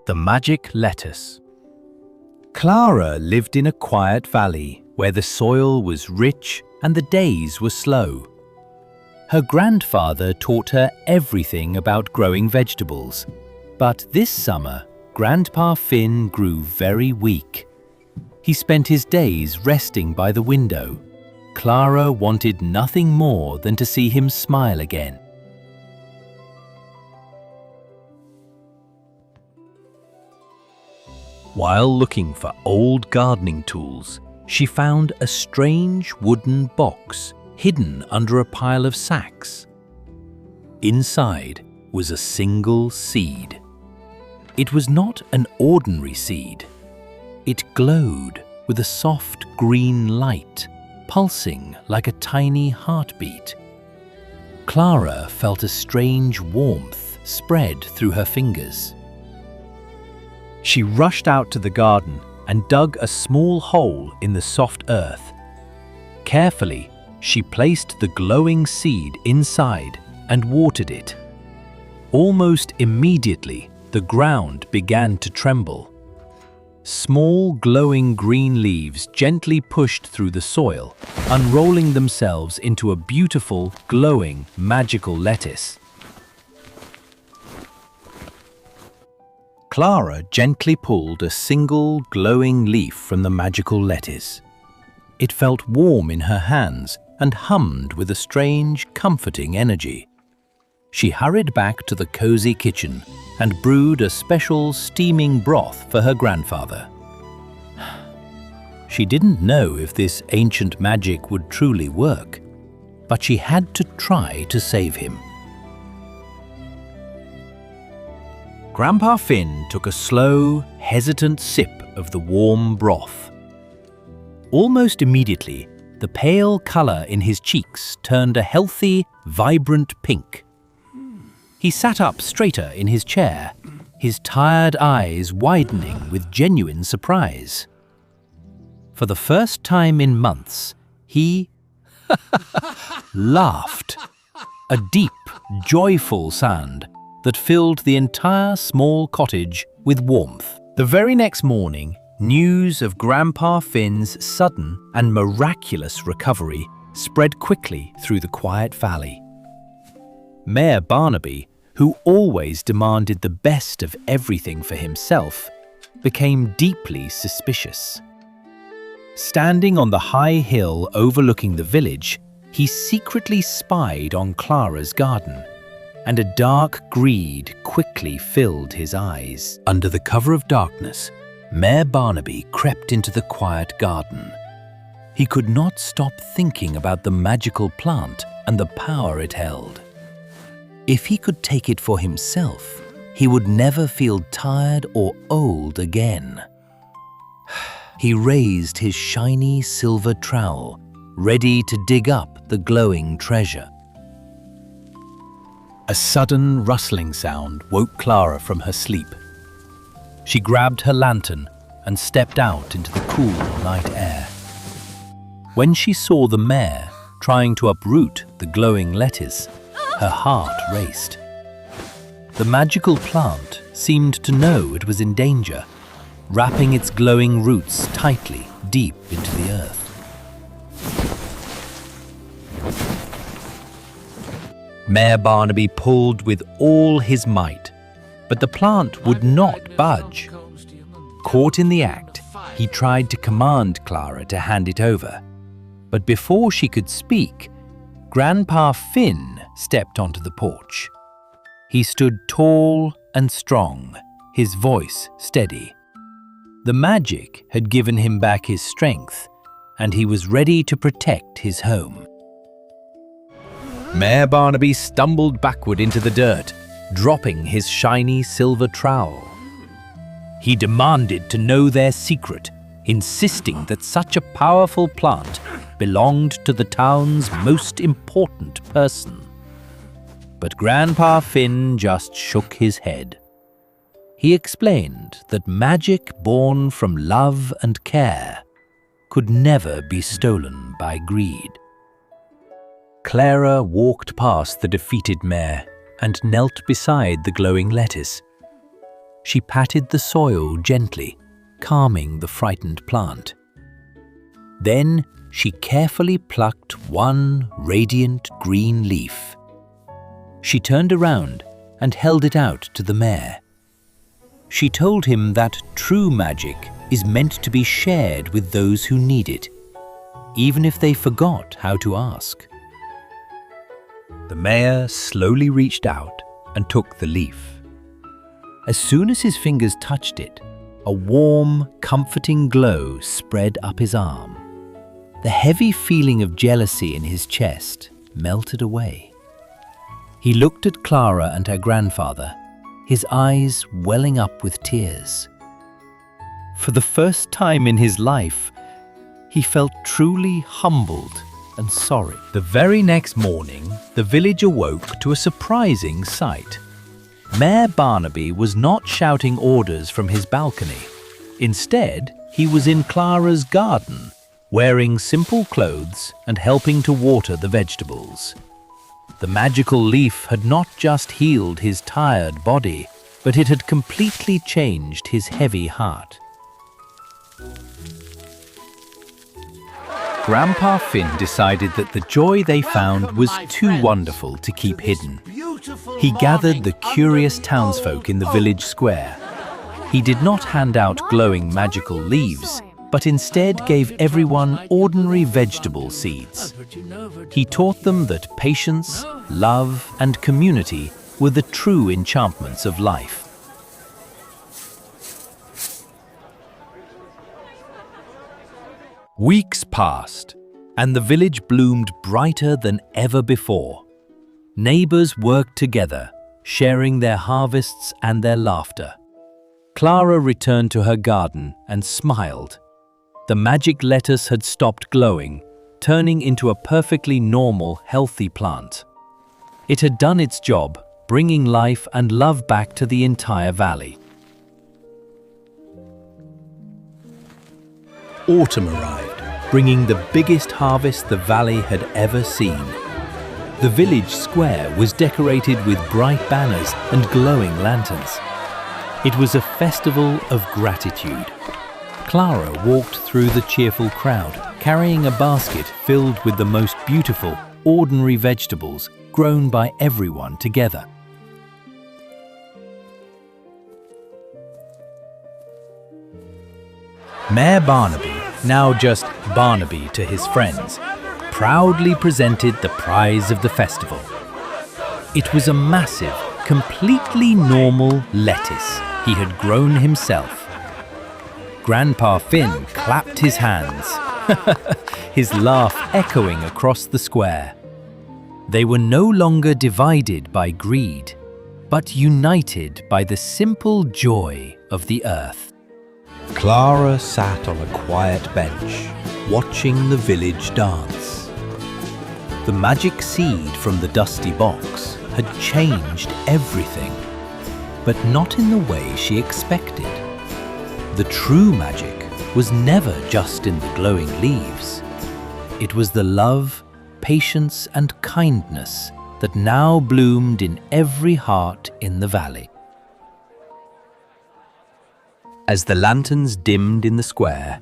The Magic Lettuce. Clara lived in a quiet valley where the soil was rich and the days were slow. Her grandfather taught her everything about growing vegetables, but this summer, Grandpa Finn grew very weak. He spent his days resting by the window. Clara wanted nothing more than to see him smile again. While looking for old gardening tools, she found a strange wooden box hidden under a pile of sacks. Inside was a single seed. It was not an ordinary seed. It glowed with a soft green light, pulsing like a tiny heartbeat. Clara felt a strange warmth spread through her fingers. She rushed out to the garden and dug a small hole in the soft earth. Carefully, she placed the glowing seed inside and watered it. Almost immediately, the ground began to tremble. Small glowing green leaves gently pushed through the soil, unrolling themselves into a beautiful, glowing, magical lettuce. Clara gently pulled a single glowing leaf from the magical lettuce. It felt warm in her hands and hummed with a strange, comforting energy. She hurried back to the cozy kitchen and brewed a special steaming broth for her grandfather. She didn't know if this ancient magic would truly work, but she had to try to save him. Grandpa Finn took a slow, hesitant sip of the warm broth. Almost immediately, the pale color in his cheeks turned a healthy, vibrant pink. He sat up straighter in his chair, his tired eyes widening with genuine surprise. For the first time in months, he laughed, a deep, joyful sound that filled the entire small cottage with warmth. The very next morning, news of Grandpa Finn's sudden and miraculous recovery spread quickly through the quiet valley. Mayor Barnaby, who always demanded the best of everything for himself, became deeply suspicious. Standing on the high hill overlooking the village, he secretly spied on Clara's garden, and a dark greed quickly filled his eyes. Under the cover of darkness, Mayor Barnaby crept into the quiet garden. He could not stop thinking about the magical plant and the power it held. If he could take it for himself, he would never feel tired or old again. He raised his shiny silver trowel, ready to dig up the glowing treasure. A sudden rustling sound woke Clara from her sleep. She grabbed her lantern and stepped out into the cool night air. When she saw the mayor trying to uproot the glowing lettuce, her heart raced. The magical plant seemed to know it was in danger, wrapping its glowing roots tightly deep into the earth. Mayor Barnaby pulled with all his might, but the plant would not budge. Caught in the act, he tried to command Clara to hand it over. But before she could speak, Grandpa Finn stepped onto the porch. He stood tall and strong, his voice steady. The magic had given him back his strength, and he was ready to protect his home. Mayor Barnaby stumbled backward into the dirt, dropping his shiny silver trowel. He demanded to know their secret, insisting that such a powerful plant belonged to the town's most important person. But Grandpa Finn just shook his head. He explained that magic born from love and care could never be stolen by greed. Clara walked past the defeated mayor and knelt beside the glowing lettuce. She patted the soil gently, calming the frightened plant. Then she carefully plucked one radiant green leaf. She turned around and held it out to the mayor. She told him that true magic is meant to be shared with those who need it, even if they forgot how to ask. The mayor slowly reached out and took the leaf. As soon as his fingers touched it, a warm, comforting glow spread up his arm. The heavy feeling of jealousy in his chest melted away. He looked at Clara and her grandfather, his eyes welling up with tears. For the first time in his life, he felt truly humbled and sorry. The very next morning, the village awoke to a surprising sight. Mayor Barnaby was not shouting orders from his balcony. Instead, he was in Clara's garden, wearing simple clothes and helping to water the vegetables. The magical leaf had not just healed his tired body, but it had completely changed his heavy heart. Grandpa Finn decided that the joy they found was too wonderful to keep hidden. He gathered the curious townsfolk in the village square. He did not hand out glowing magical leaves, but instead gave everyone ordinary vegetable seeds. He taught them that patience, love, and community were the true enchantments of life. Weeks passed, and the village bloomed brighter than ever before. Neighbors worked together, sharing their harvests and their laughter. Clara returned to her garden and smiled. The magic lettuce had stopped glowing, turning into a perfectly normal, healthy plant. It had done its job, bringing life and love back to the entire valley. Autumn arrived, bringing the biggest harvest the valley had ever seen. The village square was decorated with bright banners and glowing lanterns. It was a festival of gratitude. Clara walked through the cheerful crowd, carrying a basket filled with the most beautiful, ordinary vegetables grown by everyone together. Mayor Barnaby, now just Barnaby to his friends, proudly presented the prize of the festival. It was a massive, completely normal lettuce he had grown himself. Grandpa Finn clapped his hands, his laugh echoing across the square. They were no longer divided by greed, but united by the simple joy of the earth. Clara sat on a quiet bench, watching the village dance. The magic seed from the dusty box had changed everything, but not in the way she expected. The true magic was never just in the glowing leaves. It was the love, patience, and kindness that now bloomed in every heart in the valley. As the lanterns dimmed in the square,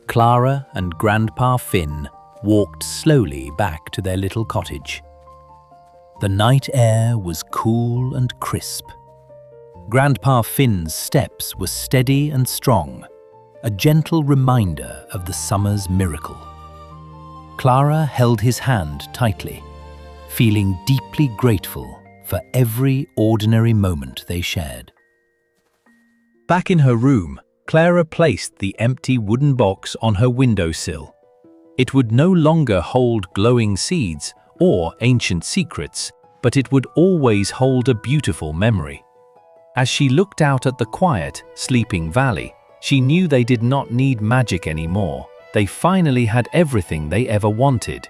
Clara and Grandpa Finn walked slowly back to their little cottage. The night air was cool and crisp. Grandpa Finn's steps were steady and strong, a gentle reminder of the summer's miracle. Clara held his hand tightly, feeling deeply grateful for every ordinary moment they shared. Back in her room, Clara placed the empty wooden box on her windowsill. It would no longer hold glowing seeds or ancient secrets, but it would always hold a beautiful memory. As she looked out at the quiet, sleeping valley, she knew they did not need magic anymore. They finally had everything they ever wanted.